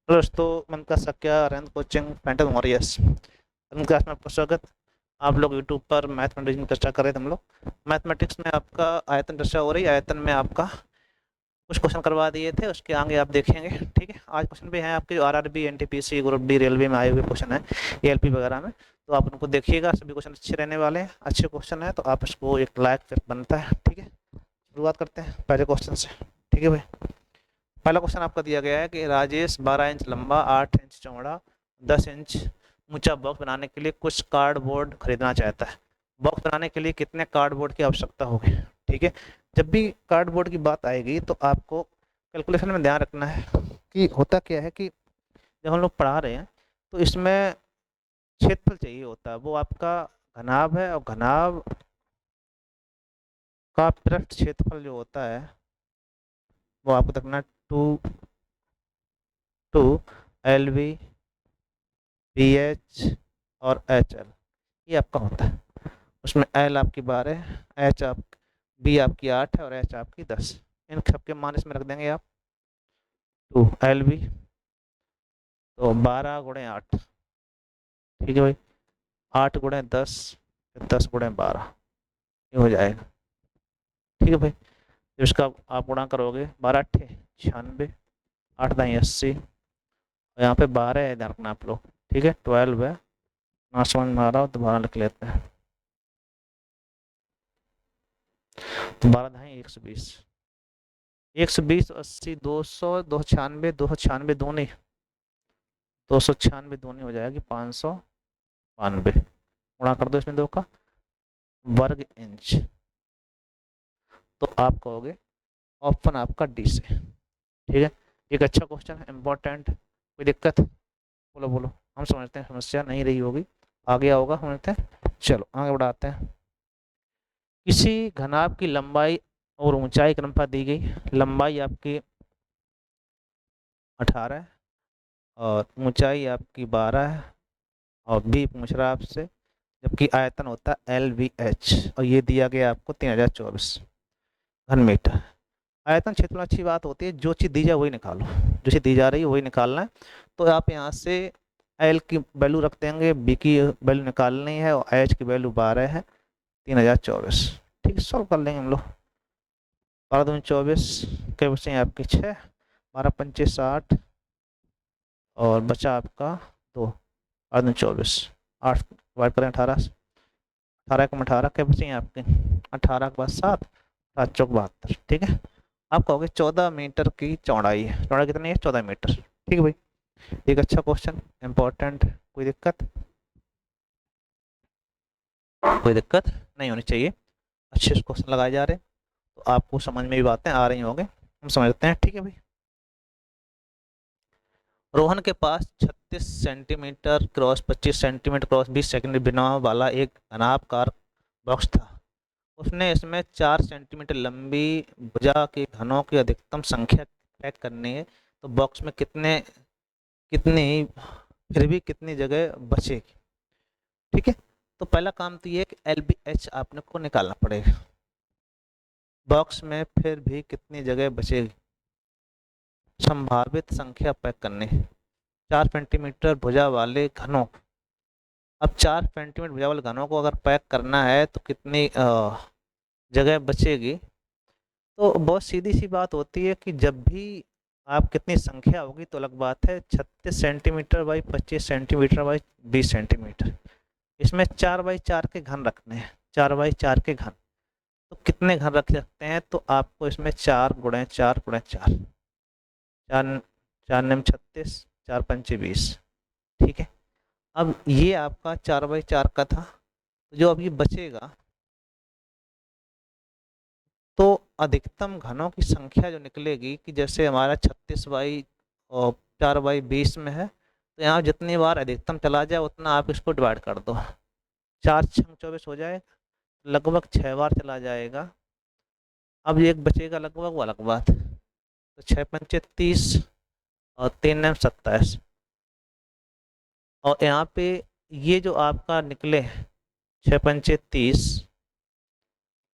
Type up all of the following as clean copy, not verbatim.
Hello दोस्तों, मन का सक्या अरविंद कोचिंग पेंटल मॉरियस अरविंद क्लास में आपका स्वागत। आप लोग यूट्यूब पर मैथमेटिक्स में चर्चा कर रहे थे। हम लोग मैथमेटिक्स में आपका आयतन चर्चा हो रही है। आयतन में आपका कुछ क्वेश्चन करवा दिए थे, उसके आगे आप देखेंगे। ठीक है, आज क्वेश्चन भी हैं आपके जो RRB NTPC group D railway में आए हुए क्वेश्चन है, एएलपी वगैरह में। तो आप उनको देखिएगा, सभी क्वेश्चन अच्छे रहने वाले हैं, अच्छे क्वेश्चन है तो आप इसको एक लाइक फिर बनता है। ठीक है, शुरुआत करते हैं पहले क्वेश्चन से। ठीक है भाई, पहला क्वेश्चन आपका दिया गया है कि राजेश 12 इंच लंबा, 8 इंच चौड़ा, 10 इंच ऊंचा बॉक्स बनाने के लिए कुछ कार्डबोर्ड खरीदना चाहता है। बॉक्स बनाने के लिए कितने कार्डबोर्ड की आवश्यकता होगी। ठीक है, जब भी कार्डबोर्ड की बात आएगी तो आपको कैलकुलेशन में ध्यान रखना है कि होता क्या है कि जब हम लोग पढ़ा रहे हैं तो इसमें क्षेत्रफल चाहिए होता है। वो आपका घनाभ है, और घनाभ का पृष्ठ क्षेत्रफल जो होता है वो आपको रखना है 2 LV BH और HL, ये आपका होता है। उसमें L आपकी 12, H आप B आपकी 8 है और H आपकी 10। इन सबके मान इसमें रख देंगे आप। 2 LV तो 12 × 8, ठीक है भाई, 8 × 10, 10 × 12, ये हो जाएगा। ठीक है भाई, जब इसका आप गुणा करोगे 12 × 8 = 96, 8 × 10 = 80, और यहाँ पे 12 है, ध्यान रखना आप लोग। ठीक है, 12 है, ना समझ में आ रहा हो तो 12 लिख लेते हैं। तो 12 × 120, 120, 80, 200, 296, 296 दूनी, 296 दूनी हो जाएगी 592। गुणा कर दो इसमें दो का, वर्ग इंच। तो आप कहोगे ऑप्शन आपका डी से। ठीक है, एक अच्छा क्वेश्चन है, इम्पोर्टेंट। कोई दिक्कत? बोलो बोलो, हम समझते हैं समस्या नहीं रही होगी, आगे होगा समझते हैं। चलो आगे बढ़ाते हैं। किसी घनाभ की लंबाई और ऊंचाई क्रमशः दी गई। लंबाई आपकी 18 है और ऊंचाई आपकी 12 है, और बी पूछ रहा है आपसे, जबकि आयतन होता है LVH, और ये दिया गया आपको 3024 घन मीटर। आयतन क्षेत्र में अच्छी बात होती है, जो चीज़ दी जाए वही निकालो, जो चीज़ दी जा रही है वही निकालना है। तो आप यहाँ से एल की वैल्यू रख देंगे, बी की वैल्यू निकालनी है, और एच की वैल्यू 12 है, 3024। ठीक है, सॉल्व कर लेंगे हम लोग। 12 दूनी 24, क्या बचे आपके 6, 12 × 5 = 60, और बचा आपका 2, 12 दूनी 24, 8 डिवाइड करें 18 से, 18 × 18 क्या बचे आपके 18 के बाद 7, 7 चौक 72। ठीक है, आप कहोगे 14 मीटर की चौड़ाई है। चौड़ाई कितनी है? 14 मीटर। ठीक है भाई, एक अच्छा क्वेश्चन, इंपॉर्टेंट। कोई दिक्कत? कोई दिक्कत नहीं होनी चाहिए, अच्छे क्वेश्चन लगाए जा रहे हैं तो आपको समझ में भी बातें आ रही होंगे, हम समझते हैं। ठीक है भाई, रोहन के पास 36 centimetre cross 25 centimetre cross 20 centimetre बनाव वाला एक अनाबकार बॉक्स था। उसने इसमें 4 सेंटीमीटर लंबी भुजा के घनों की अधिकतम संख्या पैक करनी है। तो बॉक्स में कितने कितनी फिर भी कितनी जगह बचेगी। ठीक है, तो पहला काम तो ये है कि LBH आपने को निकालना पड़ेगा। बॉक्स में फिर भी कितनी जगह बचेगी, संभावित संख्या पैक करनी है। 4 सेंटीमीटर भुजा वाले घनों, अब 4 सेंटीमीटर भुजा वाले घनों को अगर पैक करना है तो कितनी जगह बचेगी। तो बहुत सीधी सी बात होती है कि जब भी आप कितनी संख्या होगी तो अलग बात है। 36 centimetre by 25 centimetre by 20 centimetre, इसमें 4 बाई 4 के घन रखने हैं। 4 बाई 4 के घन, तो कितने घन रख सकते हैं? तो आपको इसमें 4 × 4 × 4, 4 4 निम 36, 4 × 5 = 20। ठीक है, अब ये आपका 4 बाई 4 का था। तो जो अभी बचेगा, तो अधिकतम घनों की संख्या जो निकलेगी कि जैसे हमारा 36 बाई और 4/20 में है, तो यहाँ जितनी बार अधिकतम चला जाए उतना आप इसको डिवाइड कर दो। 4 × 6 = 24 हो जाएगा, लगभग 6 बार चला जाएगा। अब एक बचेगा लगभग, वो अलग बात। तो 6 × 5 = 30 और 3 × 9 = 27, और यहाँ पे ये जो आपका निकले 6 × 5 = 30,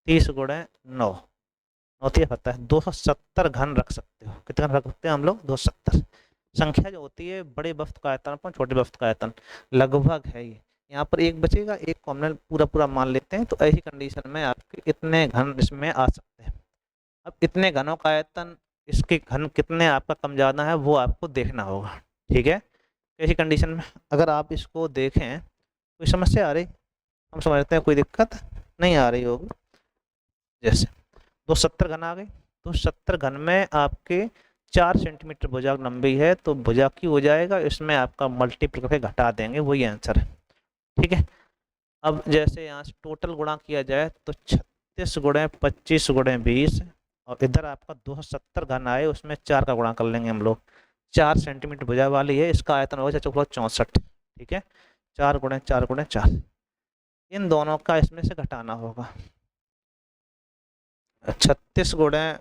30 × 9, 9 पता है 270 घन रख सकते हो। कितने घन रख सकते हैं हम लोग? 270। संख्या जो होती है बड़े वस्तु का आयतन अपन छोटे वस्तु का आयतन लगभग है ये। यहाँ पर एक बचेगा, एक कॉमन पूरा पूरा मान लेते हैं, तो ऐसी कंडीशन में आपके इतने घन इसमें आ सकते हैं। अब इतने घनों का आयतन, इसके घन कितने आपका कम ज़्यादा है वो आपको देखना होगा। ठीक है, ऐसी कंडीशन में अगर आप इसको देखें, कोई समस्या आ रही, हम समझते हैं कोई दिक्कत नहीं आ रही होगी। जैसे 270 घन आ गई, तो 70 घन में आपके 4 सेंटीमीटर भुजा लंबी है, तो भुजा की हो जाएगा, इसमें आपका मल्टीपल करके घटा देंगे, वही आंसर है। ठीक है, अब जैसे यहाँ से टोटल गुणा किया जाए तो 36 गुणे 25 गुणे 20, और इधर आपका 270 घन आए, उसमें 4 का गुणा कर लेंगे हम लोग। 4 सेंटीमीटर भुजा वाली है, इसका आयतन होगा 64। ठीक है, 4 गुणे 4 गुणे 4, इन दोनों का इसमें से घटाना होगा। 36 गुणे,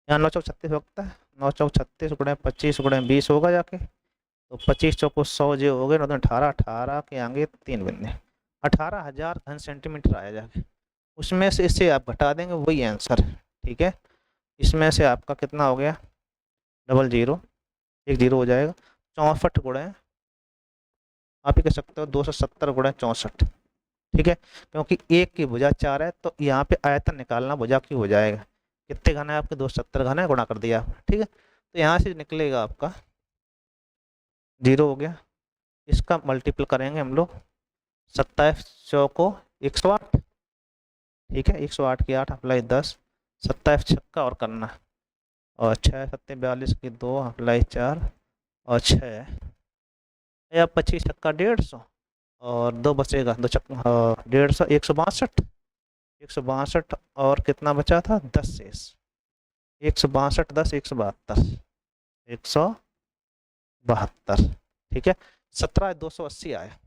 यहाँ 9 चौक 36 होता है, 9 चौक 36 गुणे 25 गुणे 20 होगा जाके, तो 25 चौको 100 जो हो गए, 18, 18 के आगे 3 बिंदु, 18,000 घन सेंटीमीटर आया जाके, उसमें से इसे आप घटा देंगे, वही आंसर है। ठीक है, इसमें से आपका कितना हो गया, डबल जीरो, एक जीरो हो जाएगा, 64 गुणे, आप ही कह सकते हो 270 गुणे 64। ठीक है, क्योंकि एक की भुजा 4 है, तो यहाँ पे आयतन निकालना भुजा की हो जाएगा, कितने घन है आपके, 270 घन है, गुणा कर दिया आपने। ठीक है, तो यहाँ से निकलेगा आपका 0 हो गया, इसका मल्टीपल करेंगे हम लोग, 27 चौको 108। ठीक है, 108 की 8 अप्लाई 10, 27 छक्का और करना, और 6 सत्ते 42 की 2 अप्लाई 4, और 6 या 25 छक्का 150, और 2 बचेगा, 2 छक्का 150, 162, 162, और कितना बचा था, 10 शेष, 162 10 172, 172। ठीक है, 17 280 आया,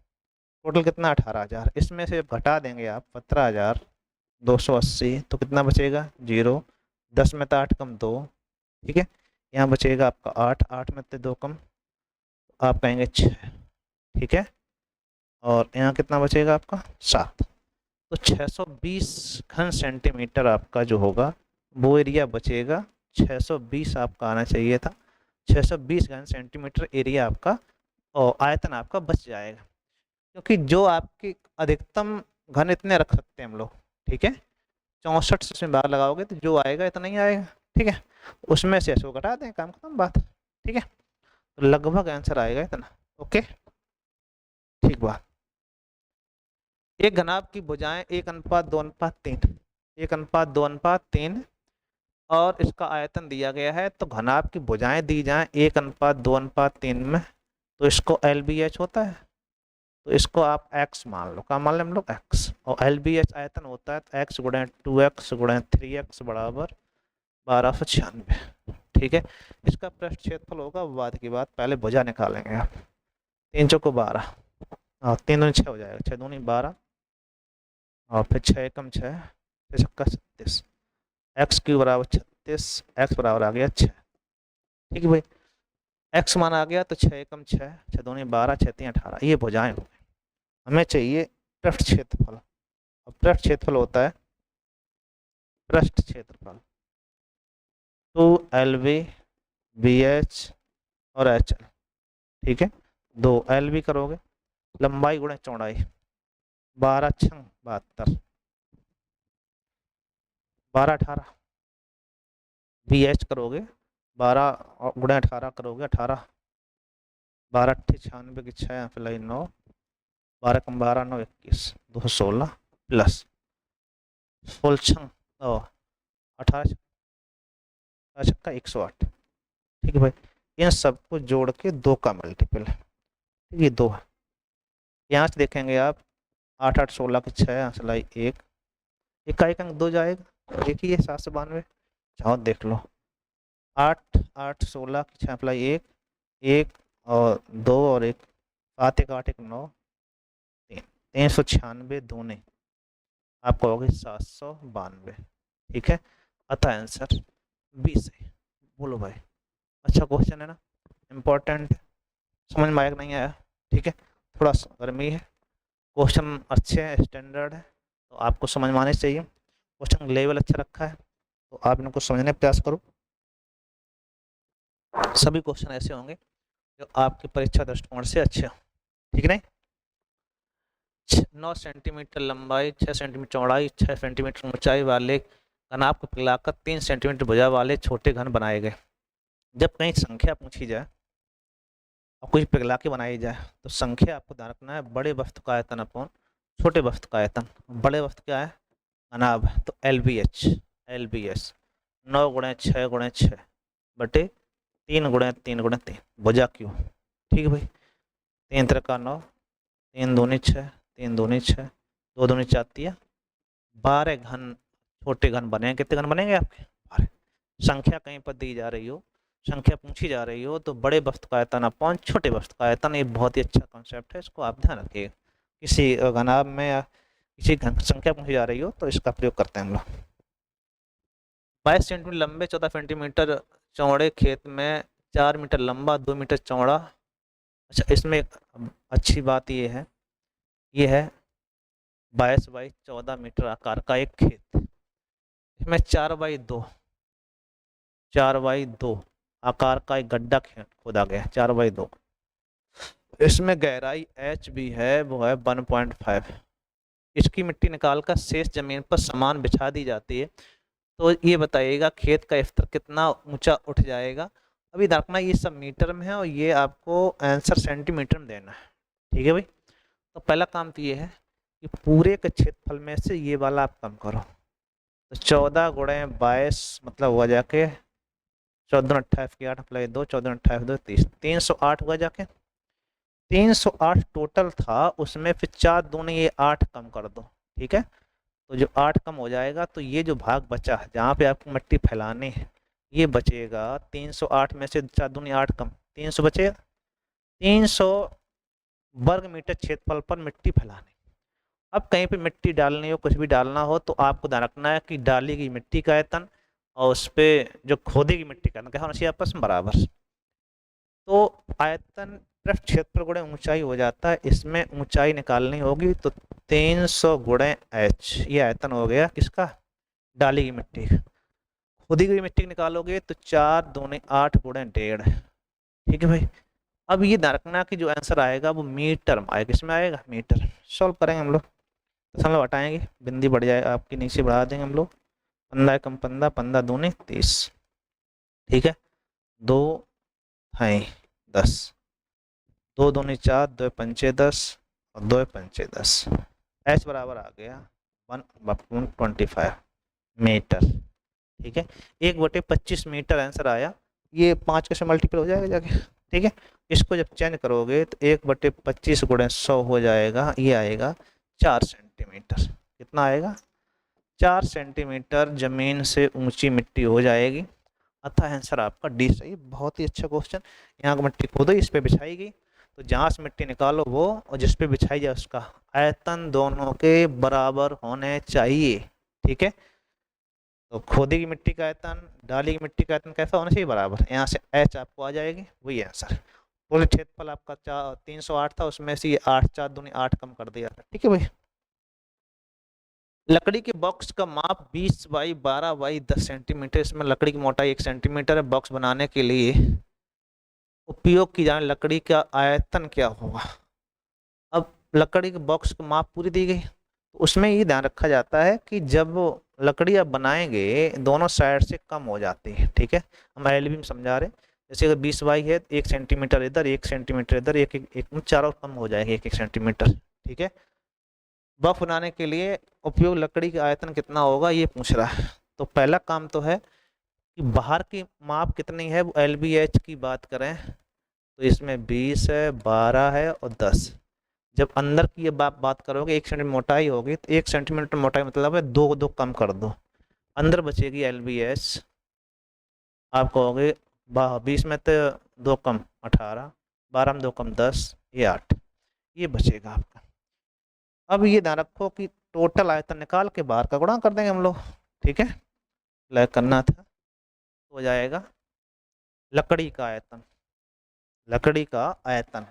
टोटल कितना 18,000, इसमें से जब घटा देंगे आप 17,280, तो कितना बचेगा, 0, 10 में तो 8 कम 2। ठीक है, यहाँ बचेगा आपका 8, 8 में से 2 कम, आप कहेंगे 6। ठीक है, और यहाँ कितना बचेगा आपका 7, तो 620 घन सेंटीमीटर आपका जो होगा वो एरिया बचेगा, 620 आपका आना चाहिए था, 620 घन सेंटीमीटर एरिया आपका और आयतन आपका बच जाएगा, क्योंकि जो आपकी अधिकतम घन इतने रख सकते हैं हम लोग। ठीक है, 64 से उसमें भाग लगाओगे तो जो आएगा इतना ही आएगा। ठीक है, उसमें से 100 घटा दें, काम खत्म बात। ठीक है, तो लगभग आंसर आएगा इतना। ओके, ठीक बात। एक घनाभ की भुजाएं 1:2:3, 1:2:3, और इसका आयतन दिया गया है, तो घनाभ की भुजाएं दी जाएं 1:2:3 में, तो इसको LBH होता है, तो इसको आप x मान लो, क्या मान लें हम लोग, x, और LBH आयतन होता है, तो x गुणे 2x गुणे 3x बराबर 1296। ठीक है, इसका पृष्ठ क्षेत्रफल होगा, बाद की बात, पहले भुजा निकालेंगे आप, 3 चौको 12, और 3 दूनी 6 हो जाएगा, 6 दूनी 12, और फिर 6 एकम 6, 6 छक्का 36, एक्स क्यू बराबर 36, एक्स बराबर आ गया 6। ठीक है भाई, एक्स मान आ गया, तो 6 एकम 6, 6 दूनी 12, 6 तीन 18, ये भुजाएं हो गई। हमें चाहिए पृष्ठ क्षेत्रफल, और पृष्ठ क्षेत्रफल होता है, पृष्ठ क्षेत्रफल 2LB BH और HL। ठीक है, 2LB करोगे, लंबाई गुणे चौड़ाई, 12 छंग 72, 12 18, BH करोगे 12 गुणे 18 करोगे, 18, 12 अट्ठी 96 की 6 अप्लाई 9, 12 कम 12 9 21, 216 प्लस फुल छंग 18 छक्का 108। ठीक है भाई, इन सबको जोड़ के 2 का मल्टीपल है। ठीक है, 2 है, यहाँ से देखेंगे आप, 8 8 16 की 6 अप्लाई 1, एक अंक 2 जाएगा, देखिए 792, चाहो देख लो, 8 8 16 की 6 अप्लाई 1, 1 और 2 और 1, 7 1 8 1 9, 3, 396 दूने, आपको होगी 792। ठीक है, अतः आंसर बी से। बोलो भाई, अच्छा क्वेश्चन है ना, इम्पोर्टेंट, समझ में आया नहीं आया। ठीक है, थोड़ा गर्मी है, क्वेश्चन अच्छे हैं, स्टैंडर्ड है, तो आपको समझ में आने चाहिए, क्वेश्चन लेवल अच्छा रखा है, तो आप इनको समझने का प्रयास करो। सभी क्वेश्चन ऐसे होंगे जो आपकी परीक्षा दृष्टिकोण से अच्छे हो, ठीक नहीं। 9 सेंटीमीटर लंबाई, 6 सेंटीमीटर चौड़ाई, 6 सेंटीमीटर ऊंचाई वाले घन आपको पिघलाकर 3 सेंटीमीटर भुजा वाले छोटे घन बनाए गए। जब कहीं संख्या पूछी जाए और कुछ पिघला के बनाई जाए तो संख्या आपको ध्यान रखना है बड़े वस्तु का आयतन अपॉन छोटे वस्तु का आयतन। बड़े वस्तु क्या है, घनाभ, तो LBH, LBS 9 गुणे 6 गुणे 6 बटे 3 गुणे 3 गुणे 3 भुजा क्यों, ठीक है भाई। 3 त्रिका 9, 3 दूनी 6, 3 दूनी 6, 2 दूनी 4 तिया 12 घन छोटे घन बने। कितने घन बनेंगे आपके, 12। संख्या कहीं पर दी जा रही हो, संख्या पूछी जा रही हो तो बड़े वस्तु का आयतन अपॉन छोटे वस्तु का आयतन, ये बहुत ही अच्छा कॉन्सेप्ट है, इसको आप ध्यान रखिएगा। किसी घनाभ में या किसी संख्या पूछी जा रही हो तो इसका प्रयोग करते हैं हम लोग। 22 सेंटीमीटर लंबे 14 सेंटीमीटर चौड़े खेत में 4 मीटर लंबा 2 मीटर चौड़ा। अच्छा, इसमें एक अच्छी बात ये है 22 बाई 14 मीटर आकार का एक खेत, इसमें 4 बाई 2 आकार का एक गड्ढा खोदा गया, 4 बाई 2। इसमें गहराई H भी है, वो है 1.5। इसकी मिट्टी निकालकर शेष जमीन पर समान बिछा दी जाती है। तो ये बताइएगा खेत का स्तर कितना ऊंचा उठ जाएगा। अभी देखना ये सब मीटर में है और ये आपको आंसर सेंटीमीटर में देना है, ठीक है भाई। तो पहला काम तो ये है कि पूरे के क्षेत्रफल में से ये वाला आप कम करो, तो 14 गुणे 22 मतलब हुआ जाके 14 28 की 8 प्लस 2 14 28 2 30 308 हुआ जाके। 308 टोटल था, उसमें फिर 4 दूनी ये 8 कम कर दो, ठीक है। तो जो 8 कम हो जाएगा तो ये जो भाग बचा जहाँ पे आपको मिट्टी फैलानी है ये बचेगा। 308 में से 4 दूनी 8 कम 300 बचेगा। 300 वर्ग मीटर क्षेत्रफल पर मिट्टी फैलानी। अब कहीं पे मिट्टी डालनी हो, कुछ भी डालना हो तो आपको ध्यान रखना है कि डाली गई मिट्टी का आयतन और उस पर जो खोदी गई मिट्टी का आयतन क्या होना चाहिए आपस में बराबर। तो आयतन पृष्ठ क्षेत्र गुणे ऊंचाई हो जाता है, इसमें ऊंचाई निकालनी होगी तो 300 गुणे H, ये आयतन हो गया किसका, डाली गई मिट्टी। खोदी गई मिट्टी निकालोगे तो 4 दूनी 8 गुणे 1.5, ठीक है भाई। अब ये ध्यान रखना कि जो आंसर आएगा वो मीटर में आएगा, किसमें आएगा, मीटर। सॉल्व करेंगे हम लोग, दशमलव हटाएंगे, बिंदी बढ़ जाएगा आपकी, नीचे बढ़ा देंगे हम लोग। 15 कम 15, 15 दूनी 30, ठीक है। 2 है 10, 2 दूनी 4, 2 पंचे 10 और 2 पंचे 10। H बराबर आ गया 1/25 मीटर, ठीक है। 1/25 मीटर आंसर आया। ये 5 के से मल्टीपल हो जाएगा जाके, ठीक है। इसको जब चेंज करोगे तो 1/25 गुणे 100 हो जाएगा, ये आएगा 4 सेंटीमीटर। कितना आएगा, 4 सेंटीमीटर जमीन से ऊंची मिट्टी हो जाएगी। अतः आंसर आपका डी सही। बहुत ही अच्छा क्वेश्चन। यहाँ की मिट्टी खोदो, इस पे बिछाई गई तो जहाँ से मिट्टी निकालो वो और जिस पे बिछाई जाए उसका आयतन दोनों के बराबर होने चाहिए, ठीक है। तो खोदी की मिट्टी का आयतन डाली की मिट्टी का आयतन कैसा होना चाहिए, बराबर। यहाँ से H आपको आ जाएगी, वही आंसर। पूरे क्षेत्रफल आपका 308 था, उसमें से ये 8 4 दूनी 8 कम कर दिया था, ठीक है भाई। लकड़ी के बॉक्स का माप 20 बाई 12 बाई 10 सेंटीमीटर। इसमें लकड़ी की मोटाई 1 सेंटीमीटर है। बॉक्स बनाने के लिए उपयोग की जाने लकड़ी का आयतन क्या होगा। अब लकड़ी के बॉक्स का माप पूरी दी गई तो उसमें ये ध्यान रखा जाता है कि जब लकड़ी आप बनाएंगे दोनों साइड से कम हो जाती है, ठीक है। हम LB में समझा रहे, जैसे अगर 20 बाई है 1 सेंटीमीटर इधर 1 सेंटीमीटर इधर, एक चारों कम हो जाएगी 1 1 सेंटीमीटर, ठीक है। बॉक्स बनाने के लिए उपयोग लकड़ी का आयतन कितना होगा ये पूछ रहा है। तो पहला काम तो है कि बाहर की माप कितनी है, वो LBH की बात करें तो इसमें 20 है 12 है और 10। जब अंदर की ये बात करोगे 1 सेंटीमीटर मोटाई होगी तो 1 सेंटीमीटर मोटाई मतलब है 2 2 कम कर दो, अंदर बचेगी LBH। आप कहोगे 20 में तो 2 कम 18, 12 में 2 कम 10, ये 8, ये बचेगा आपका। अब ये ध्यान रखो कि टोटल आयतन निकाल के बाहर का गुणा कर देंगे हम लोग, ठीक है। लाइक करना था तो हो जाएगा लकड़ी का आयतन, लकड़ी का आयतन।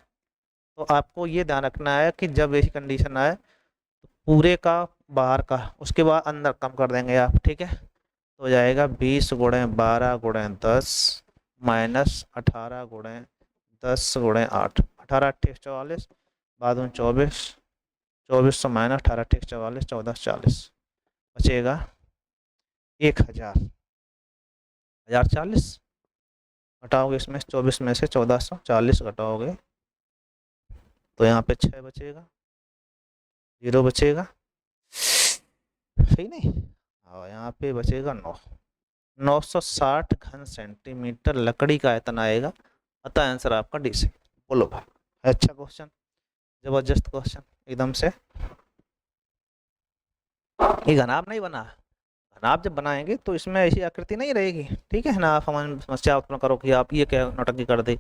तो आपको ये ध्यान रखना है कि जब ऐसी कंडीशन आए तो पूरे का बाहर का उसके बाद अंदर कम कर देंगे आप, ठीक है। तो हो जाएगा 20 गुणे 12 गुणे 10 माइनस 18 गुणे 10 गुणे 8, 18 अट्ठे 44, बाद में 24, 2400 माइनस 18 अट्ठे 44, 1440, बचेगा 1000, 1040 घटाओगे इसमें 24 में से 1440 घटाओगे तो यहाँ पे 6 बचेगा, 0 बचेगा, सही नहीं, और यहाँ पे बचेगा 9, 960 घन सेंटीमीटर लकड़ी का आयतन आएगा, अतः आंसर आपका डी से। बोलो भाई, अच्छा क्वेश्चन, जबरदस्त क्वेश्चन एकदम से। ये घनाभ नहीं बना, घनाभ जब बनाएंगे तो इसमें ऐसी आकृति नहीं रहेगी, ठीक है ना। आप हमारी समस्या उत्पन्न करो कि आप ये क्या नौटंकी कर दे,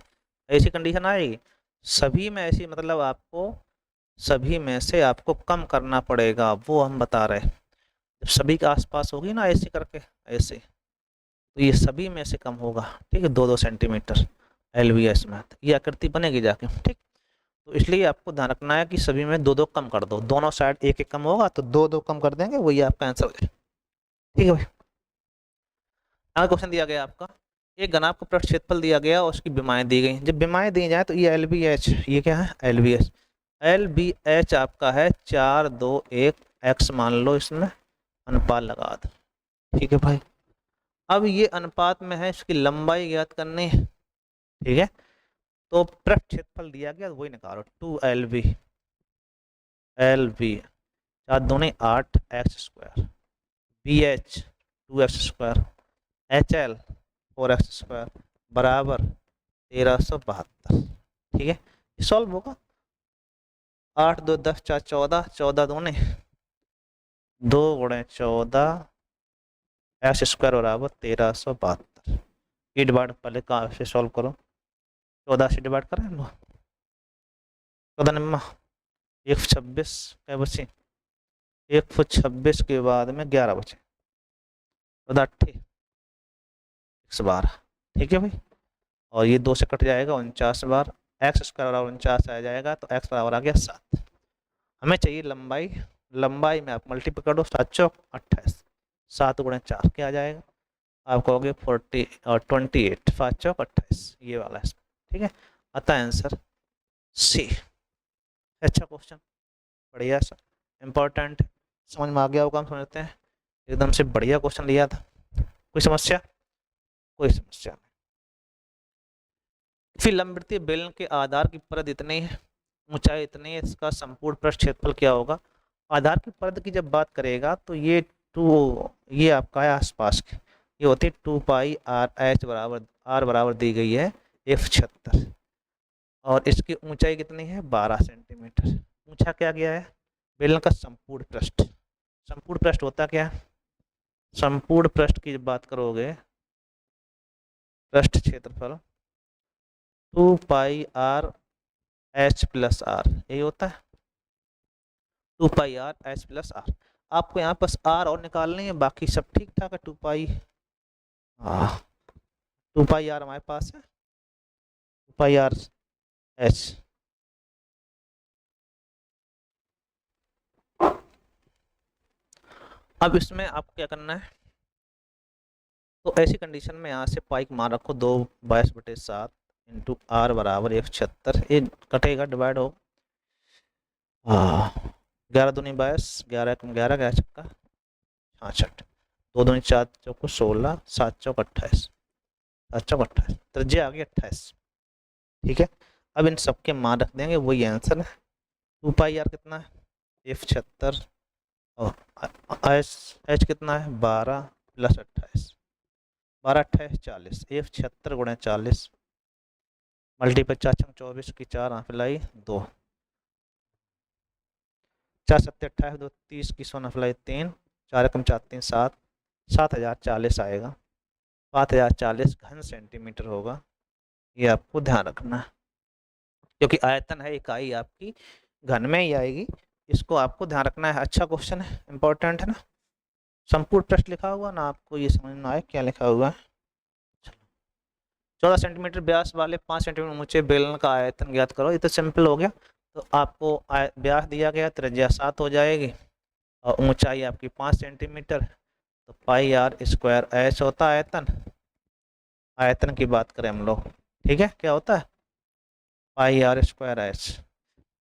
ऐसी कंडीशन आएगी। सभी में ऐसी मतलब आपको सभी में से आपको कम करना पड़ेगा, वो हम बता रहे हैं। जब सभी के आसपास होगी ना ऐसे करके ऐसे, तो ये सभी में से कम होगा, ठीक है, 2-2 सेंटीमीटर LVS में ये आकृति बनेगी जाके, ठीक। तो इसलिए आपको ध्यान रखना है कि सभी में 2-2 कम कर दो, दोनों साइड 1-1 कम होगा तो 2-2 कम कर देंगे, वही आपका आंसर है, ठीक है भाई। अगला क्वेश्चन दिया गया आपका, एक घनाभ को पृष्ठ क्षेत्रफल दिया गया और उसकी विमाएं दी गई। जब विमाएं दी जाए तो ये LBH, ये क्या है LBH, LBH आपका है 4 2 1 x, मान लो इसमें अनुपात लगा दो, ठीक है भाई। अब ये अनुपात में है, इसकी लंबाई ज्ञात करनी है, ठीक है। तो पृष्ठ क्षेत्रफल दिया गया वही निकालो, 2LB, LB 4 दूनी 8 x², BH 2x², HL 4x² बराबर 1372, ठीक है। सॉल्व होगा, 8 2 10 4 14, 14 दूनी 2 गुणे 14 x² बराबर 1372। ये डिवाइड पहले कहाँ से सॉल्व करो, 14 से डिवाइड करें लो, 14 निम्मा 126 क्या बचे, 126 के बाद में 11 बचे, 14 अट्ठे 112, ठीक है भाई। और ये 2 से कट जाएगा 49 बार, x² बराबर 49 आ जाएगा, तो x बराबर आ गया 7। हमें चाहिए लंबाई, लंबाई में आप मल्टीप्लाई कर दो, 7 चौक 28, 7 गुणे 4 क्या आ जाएगा, आप कहोगे 40 और 28, 5 चौक 28, ये वाला है, ठीक है। अतः आंसर सी। अच्छा क्वेश्चन, बढ़िया सा, इम्पोर्टेंट, समझ में आ गया होगा, हम समझते हैं, एकदम से बढ़िया क्वेश्चन लिया था। कोई समस्या, कोई समस्या नहीं। फिर लंबवृत्तीय बेलन के आधार की परत इतनी है, ऊंचाई इतनी है, इसका संपूर्ण पृष्ठ क्षेत्रफल क्या होगा। आधार की परत की जब बात करेगा तो ये ये आपका है आसपास की, ये होती है 2 पाई RH बराबर, R बराबर दी गई है 175, और इसकी ऊंचाई कितनी है 12 सेंटीमीटर। पूछा क्या गया है, बेलन का संपूर्ण पृष्ठ, संपूर्ण पृष्ठ होता क्या है, संपूर्ण पृष्ठ की जब बात करोगे, पृष्ठ क्षेत्रफल 2 पाई RH प्लस R, यही होता है 2 पाई RH प्लस R। आपको यहाँ पर R और निकालनी है, बाकी सब ठीक ठाक है, 2 पाई 2 पाई R हमारे पास है, 2 पाई RH, अब इसमें आपको क्या करना है, तो ऐसी कंडीशन में यहाँ से पाई मान रखो 2 22/7 इंटू R बराबर 176, ये कटेगा डिवाइड हो, 11 दूनी 22, 11 कम 11, 11 छक्का 66, 2 दूनी 4 चौको 16, 7 चौक 28, 7 चौक 28, त्रिज्या आ गई 28, ठीक है। अब इन सबके मान रख देंगे, वही आंसर है। 2 पाई R कितना है 176, और H कितना है 12 प्लस 28, 12 28 40, 176 गुणे 40 मल्टीपल 4 छंग 24 की 4 नफलाई 2, 4 7 28 2 30 की 100 नफलाई 3, 4 एकम 4 3 7, 7040 आएगा, 7040 घन सेंटीमीटर होगा, ये आपको ध्यान रखना है, क्योंकि आयतन है, इकाई आपकी घन में ही आएगी, इसको आपको ध्यान रखना है। अच्छा क्वेश्चन है, इंपॉर्टेंट है ना। संपूर्ण पृष्ठ लिखा हुआ ना, आपको ये समझ में आए क्या लिखा हुआ है। 14 सेंटीमीटर व्यास वाले 5 सेंटीमीटर ऊंचे बेलन का आयतन ज्ञात करो, ये तो सिंपल हो गया। तो आपको व्यास दिया गया, त्रिज्या 7 हो जाएगी और ऊंचाई आपकी 5 सेंटीमीटर, तो पाई R² H होता है आयतन, आयतन की बात करें हम लोग, ठीक है, क्या होता है पाई आर स्क्वायर एच।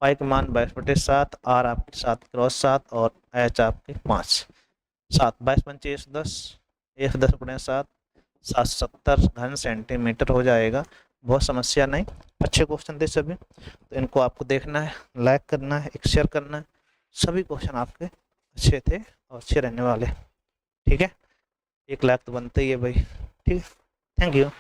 पाई का मान 22/7, आर आपकी 7×7 और एच आपकी 5। 7 22 × 5 = 110, 110 × 7 770 घन सेंटीमीटर हो जाएगा। बहुत समस्या नहीं, अच्छे क्वेश्चन थे सभी, तो इनको आपको देखना है, लाइक करना है, एक शेयर करना है। सभी क्वेश्चन आपके अच्छे थे और अच्छे रहने वाले, ठीक है, एक लाइक तो बनता ही है भाई, ठीक है, थैंक यू।